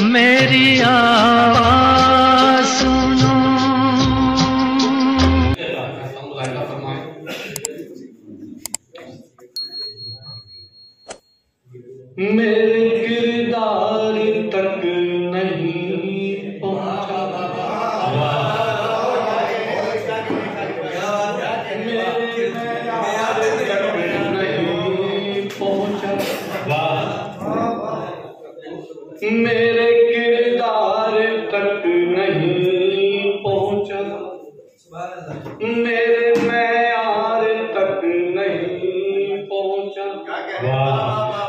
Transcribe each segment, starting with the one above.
मेरी आवाज़ सुनो। मेरे किरदार तक नहीं पहुंचा, मेरे किरदार तक नहीं पहुंचा, मेरे मैयार तक नहीं पहुंचा।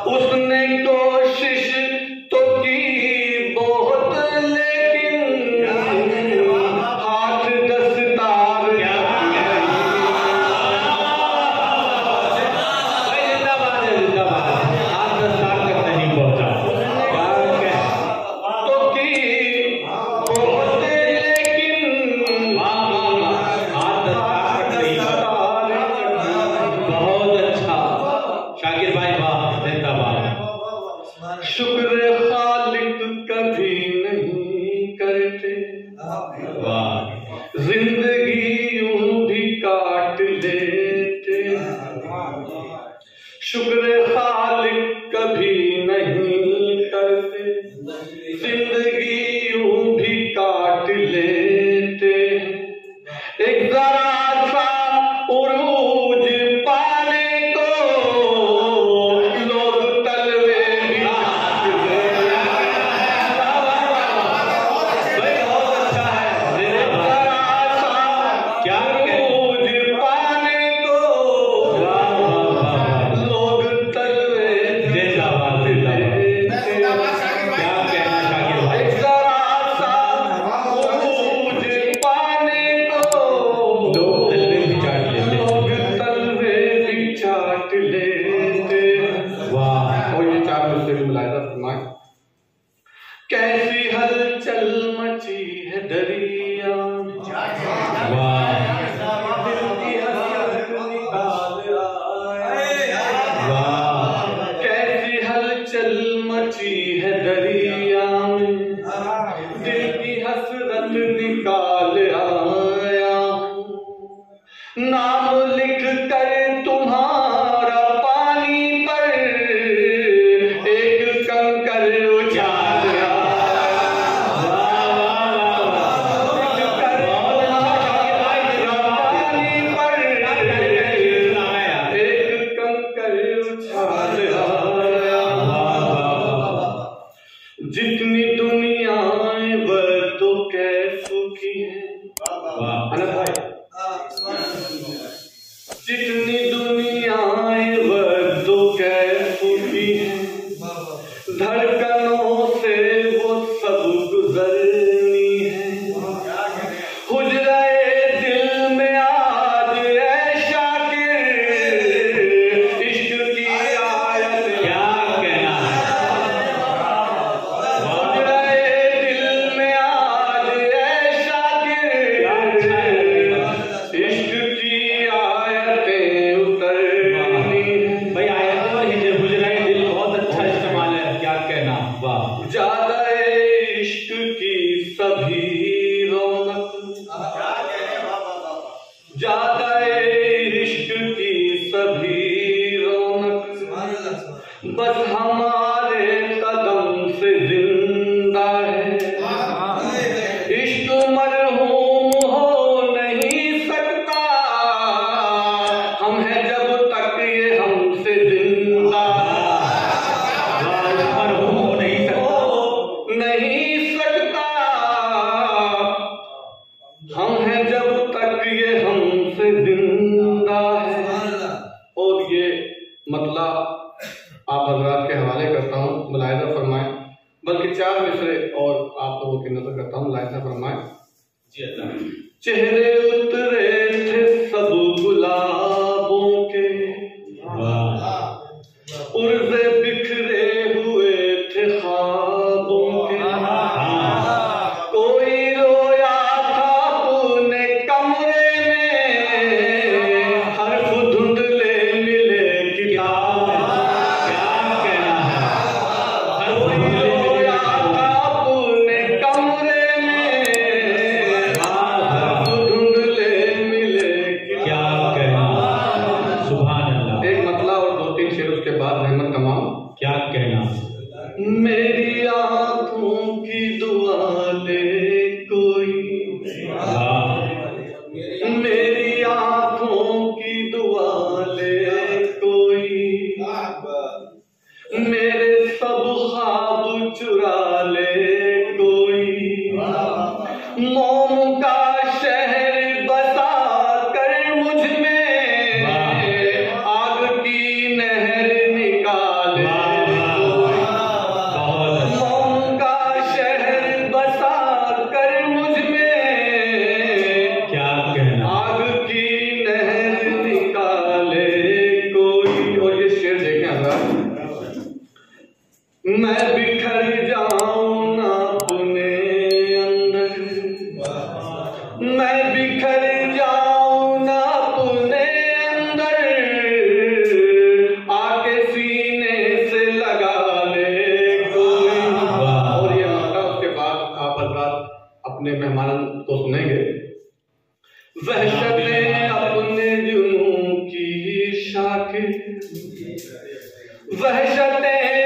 उसने कोशिश तो की बहुत, लेकिन हाथ दस्तार शुक्र खालिक कभी नहीं करते, जिंदगी यूं भी काट लेते। शुक्र खालिक कभी नहीं करते, जिंदगी यूं भी काट लेते। एक जरा सा उरूज पाने को लोग तलवे भी काट देते। बहुत अच्छा है। एक जरा सा क्या उरूज पाने को लोग तलवे भी काट देते। क्या कहना शाकिर भाई? एक जरा सा उरूज पाने को लोग तलवे भी चाट लेते। वाह! और ये चार मुझसे भी मुलाहिजा फरमाए। कैसी हलचल मची है दरिया में, वाह! दिल की हसरत निकाल आया। वाह! कैसी हलचल मची है दरिया में, दिल की हसरत निकाल आया। नाम लिख कर तुम्हारा पानी पर एक कंकर उछाल आया। लिख कर तुम्हारा पानी पर एक कंकर उछाल आया। जितनी दुनियाएं वह तो कैसों की है। अनंत भाई, जितनी दुनियाएं वह तो कैसों की है, धड़कनों से वो सब गुजरनी है। हुजरे दिल में आज है शाकिर, इश्क की आयत क्या कहना है। हुजरे दिल में आज है शाकिर, इश्क की आयतें उतरनी है। भाई आयत और हुजरे दिल बहुत अच्छा इस्तेमाल है, क्या कहना। वाह! ज्यादा इश्क की सभी रौनक, ज्यादा इश्क की सभी रौनक बस हमारे कदम से जिंदा है। इश्क मरहूम हो नहीं सकता, हम हैं जब तक ये हमसे जिंदा। मरहूम हो नहीं सकता, हम हैं जब तक ये हमसे जिंदा है। और ये मतलब आप हजरात के हवाले करता हूँ, मुलाहिजा फरमाएं। बल्कि चार मिसरे और आप लोगों की नजर करता हूँ, मुलाहिजा फरमाएं। चेहरे उतरे थे सब गुलाबों के, उर्ज़े बिखरे हुए थे ख्वाबों के। कोई रोया था अपने कमरे में, हर्फ धुंधले मिले किताब। क्या कहना है। कोई रोया था आंखों की दुआ ले कोई, मेरी आंखों की दुआ ले कोई, मेरे सब ख्वाब चुरा ले कोई, मोम का शहर बसा कर मुझ में आग की नहर निकाले कोई, मोम का शहर बसा कर मुझ में क्या कहना, आग की नहर निकाले कोई। और ये शेर देखें हजरात, मैं बिखर जाऊं ना अपने अंदर, मैं बिखर जाऊं ना अपने अंदर, आके सीने से लगा ले कोई। और ये मामला उसके बाद आप हजरात अपने मेहमान को सुनेंगे। वहशतें अपने जुनून की शाख, वहशतें